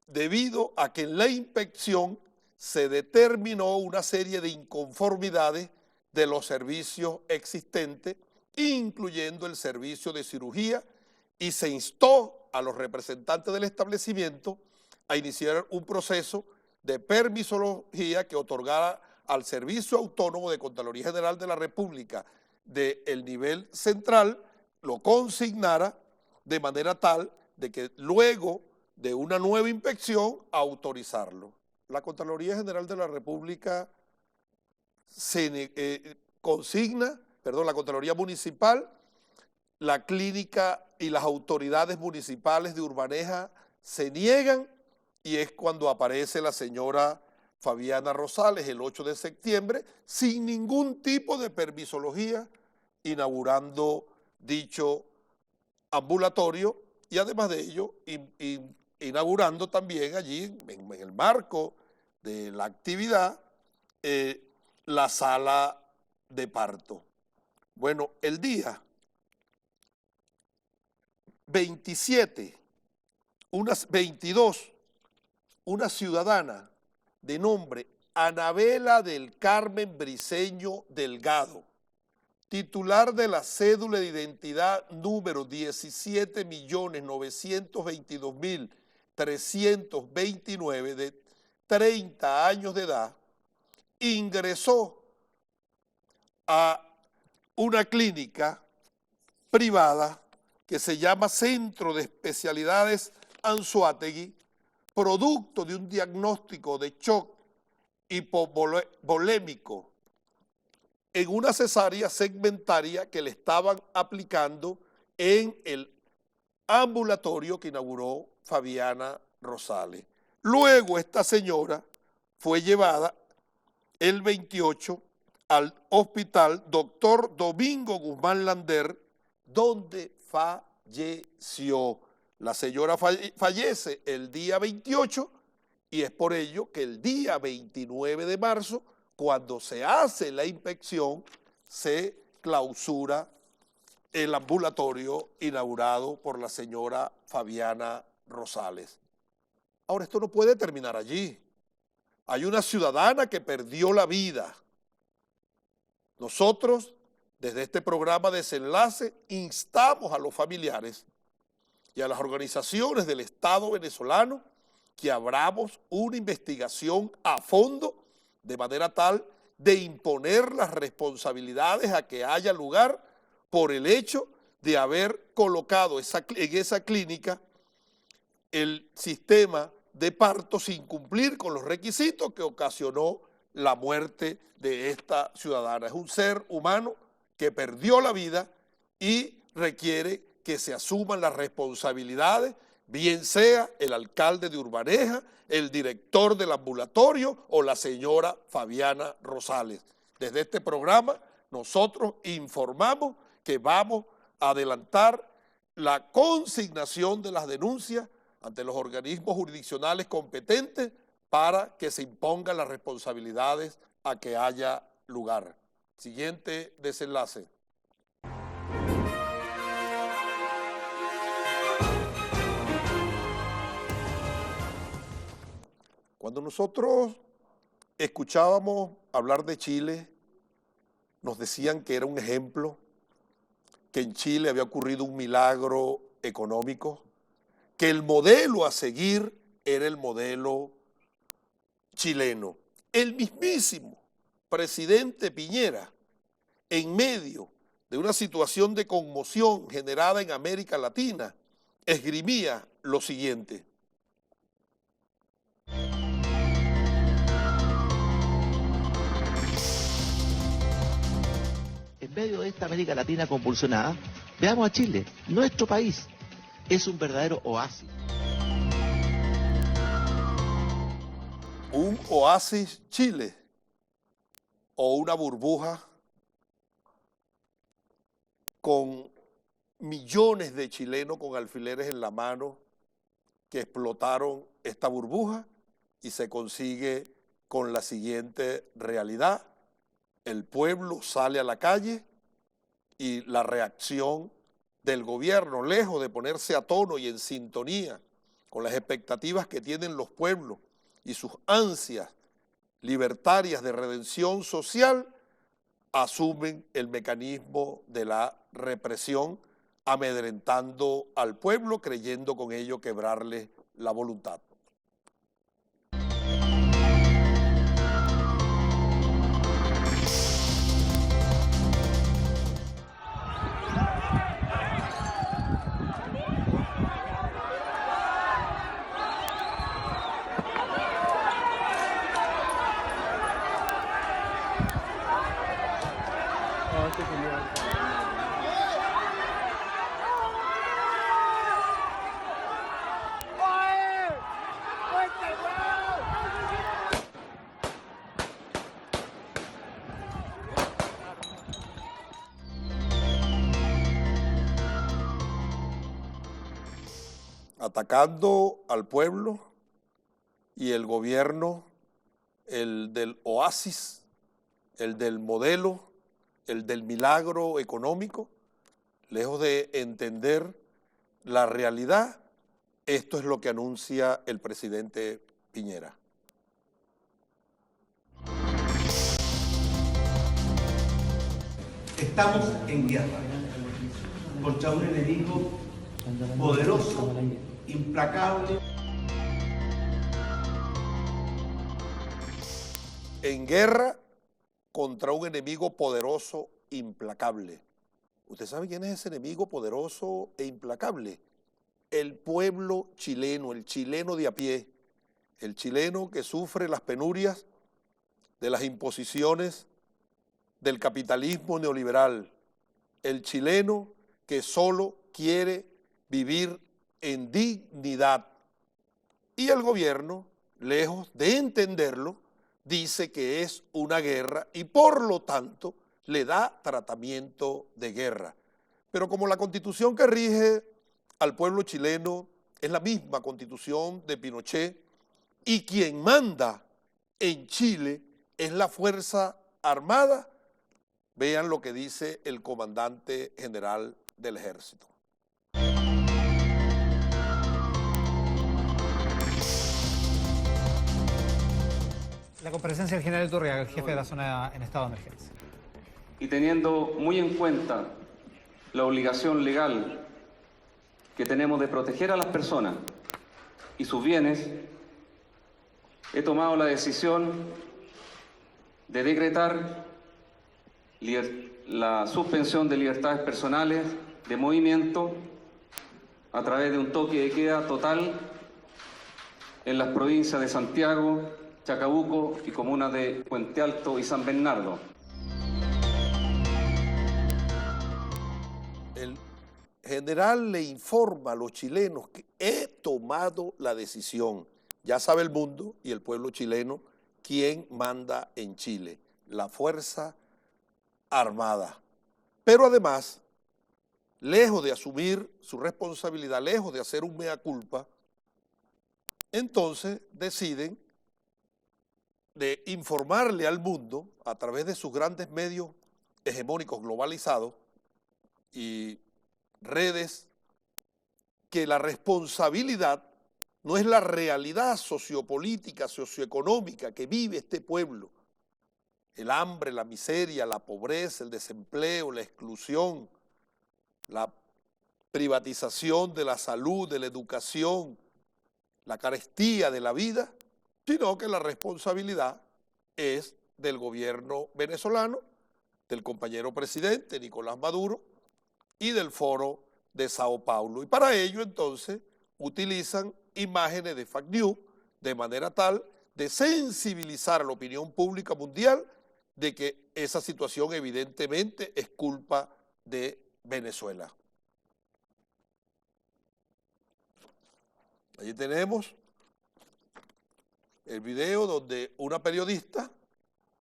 debido a que en la inspección se determinó una serie de inconformidades de los servicios existentes, incluyendo el servicio de cirugía, y se instó a los representantes del establecimiento a iniciar un proceso de permisología que otorgara al Servicio Autónomo de Contraloría General de la República del nivel central, lo consignara de manera tal de que luego de una nueva inspección autorizarlo. La Contraloría General de la República la Contraloría Municipal, la clínica y las autoridades municipales de Urbaneja se niegan, y es cuando aparece la señora Fabiana Rosales el 8 de septiembre sin ningún tipo de permisología, inaugurando dicho ambulatorio, y además de ello inaugurando también allí en el marco de la actividad la sala de parto. Bueno, el día 22, una ciudadana de nombre Anabela del Carmen Briceño Delgado, titular de la cédula de identidad número 17.922.329 de 30 años de edad, ingresó a una clínica privada que se llama Centro de Especialidades Anzoátegui, producto de un diagnóstico de shock hipovolémico en una cesárea segmentaria que le estaban aplicando en el ambulatorio que inauguró Fabiana Rosales. Luego esta señora fue llevada el 28 al hospital Dr. Domingo Guzmán Lander, donde falleció. La señora fallece el día 28, y es por ello que el día 29 de marzo, cuando se hace la inspección, se clausura el ambulatorio inaugurado por la señora Fabiana Rosales. Ahora, esto no puede terminar allí. Hay una ciudadana que perdió la vida. Nosotros, desde este programa Desenlace, instamos a los familiares y a las organizaciones del Estado venezolano que abramos una investigación a fondo de manera tal de imponer las responsabilidades a que haya lugar por el hecho de haber colocado en esa clínica el sistema de parto sin cumplir con los requisitos que ocasionó la muerte de esta ciudadana. Es un ser humano que perdió la vida y requiere que se asuman las responsabilidades, bien sea el alcalde de Urbaneja, el director del ambulatorio o la señora Fabiana Rosales. Desde este programa nosotros informamos que vamos a adelantar la consignación de las denuncias ante los organismos jurisdiccionales competentes para que se impongan las responsabilidades a que haya lugar. Siguiente desenlace. Cuando nosotros escuchábamos hablar de Chile, nos decían que era un ejemplo, que en Chile había ocurrido un milagro económico, que el modelo a seguir era el modelo chileno. El mismísimo presidente Piñera, en medio de una situación de conmoción generada en América Latina, esgrimía lo siguiente: en medio de esta América Latina convulsionada, veamos a Chile, nuestro país, es un verdadero oasis. ¿Un oasis Chile o una burbuja con millones de chilenos con alfileres en la mano que explotaron esta burbuja? Y se consigue con la siguiente realidad: el pueblo sale a la calle y la reacción del gobierno, lejos de ponerse a tono y en sintonía con las expectativas que tienen los pueblos y sus ansias libertarias de redención social, asumen el mecanismo de la represión, amedrentando al pueblo, creyendo con ello quebrarle la voluntad. Atacando al pueblo y el gobierno, el del oasis, el del modelo, el del milagro económico, lejos de entender la realidad, esto es lo que anuncia el presidente Piñera. Estamos en guerra contra un enemigo poderoso, implacable. En guerra contra un enemigo poderoso, implacable. ¿Usted sabe quién es ese enemigo poderoso e implacable? El pueblo chileno, el chileno de a pie, el chileno que sufre las penurias de las imposiciones del capitalismo neoliberal, el chileno que solo quiere vivir en dignidad. Y el gobierno, lejos de entenderlo, dice que es una guerra y por lo tanto le da tratamiento de guerra. Pero como la constitución que rige al pueblo chileno es la misma constitución de Pinochet y quien manda en Chile es la Fuerza Armada, vean lo que dice el comandante general del Ejército. La comparecencia del general Iturriaga, el jefe de la zona en estado de emergencia. Y teniendo muy en cuenta la obligación legal que tenemos de proteger a las personas y sus bienes, he tomado la decisión de decretar la suspensión de libertades personales de movimiento a través de un toque de queda total en las provincias de Santiago, Chacabuco y comunas de Puente Alto y San Bernardo. El general le informa a los chilenos que he tomado la decisión. Ya sabe el mundo y el pueblo chileno quién manda en Chile, la Fuerza Armada. Pero además, lejos de asumir su responsabilidad, lejos de hacer un mea culpa, entonces deciden de informarle al mundo a través de sus grandes medios hegemónicos globalizados y redes que la responsabilidad no es la realidad sociopolítica, socioeconómica que vive este pueblo. El hambre, la miseria, la pobreza, el desempleo, la exclusión, la privatización de la salud, de la educación, la carestía de la vida, sino que la responsabilidad es del gobierno venezolano, del compañero presidente Nicolás Maduro y del Foro de Sao Paulo. Y para ello entonces utilizan imágenes de fake news de manera tal de sensibilizar a la opinión pública mundial de que esa situación evidentemente es culpa de Venezuela. Allí tenemos el video donde una periodista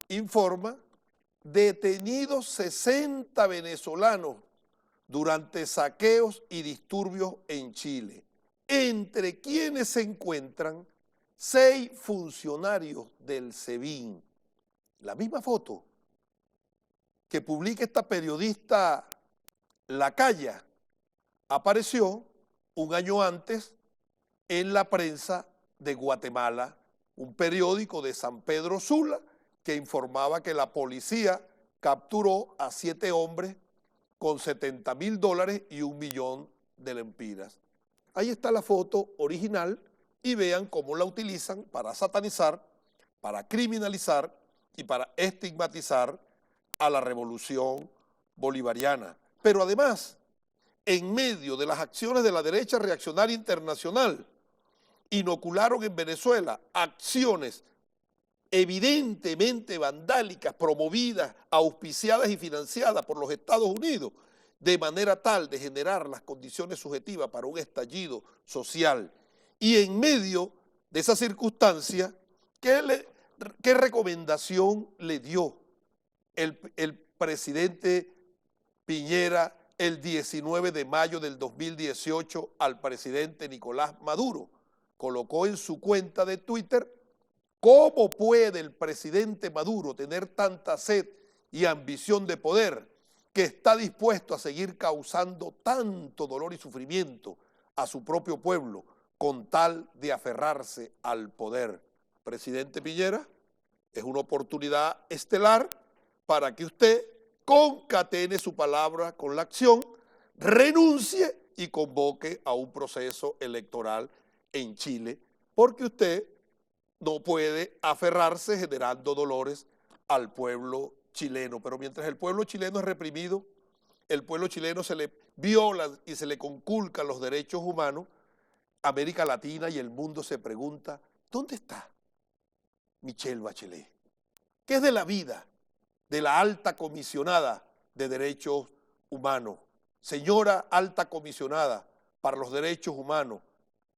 informa detenidos 60 venezolanos durante saqueos y disturbios en Chile, entre quienes se encuentran 6 funcionarios del SEBIN. La misma foto que publica esta periodista Lacaya apareció un año antes en la prensa de Guatemala, un periódico de San Pedro Sula que informaba que la policía capturó a 7 hombres con $70.000 y 1 millón de lempiras. Ahí está la foto original y vean cómo la utilizan para satanizar, para criminalizar y para estigmatizar a la revolución bolivariana. Pero además, en medio de las acciones de la derecha reaccionaria internacional, inocularon en Venezuela acciones evidentemente vandálicas, promovidas, auspiciadas y financiadas por los Estados Unidos, de manera tal de generar las condiciones subjetivas para un estallido social. Y en medio de esa circunstancia, ¿qué recomendación le dio el presidente Piñera el 19 de mayo del 2018 al presidente Nicolás Maduro? Colocó en su cuenta de Twitter: ¿cómo puede el presidente Maduro tener tanta sed y ambición de poder que está dispuesto a seguir causando tanto dolor y sufrimiento a su propio pueblo con tal de aferrarse al poder? Presidente Piñera, es una oportunidad estelar para que usted concatene su palabra con la acción, renuncie y convoque a un proceso electoral en Chile, porque usted no puede aferrarse generando dolores al pueblo chileno. Pero mientras el pueblo chileno es reprimido, el pueblo chileno se le viola y se le conculcan los derechos humanos, América Latina y el mundo se pregunta: ¿dónde está Michelle Bachelet? ¿Qué es de la vida de la alta comisionada de derechos humanos? Señora alta comisionada para los derechos humanos,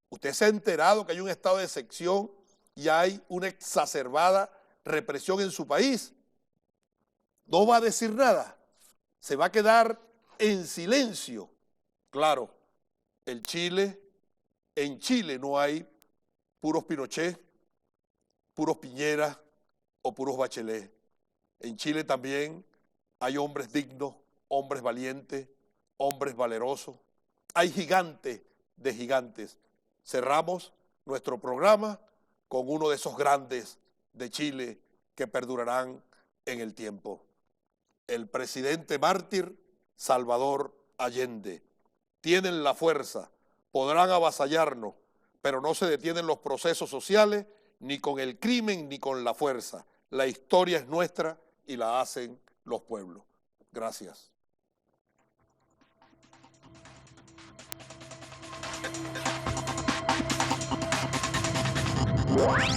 ¿usted se ha enterado que hay un estado de excepción y hay una exacerbada represión en su país? ¿No va a decir nada? ¿Se va a quedar en silencio? Claro, en Chile no hay puros Pinochet, puros Piñera o puros Bachelet. En Chile también hay hombres dignos, hombres valientes, hombres valerosos. Hay gigantes de gigantes. Cerramos nuestro programa con uno de esos grandes de Chile que perdurarán en el tiempo. El presidente mártir Salvador Allende. Tienen la fuerza, podrán avasallarnos, pero no se detienen los procesos sociales ni con el crimen ni con la fuerza. La historia es nuestra y la hacen los pueblos. Gracias. What?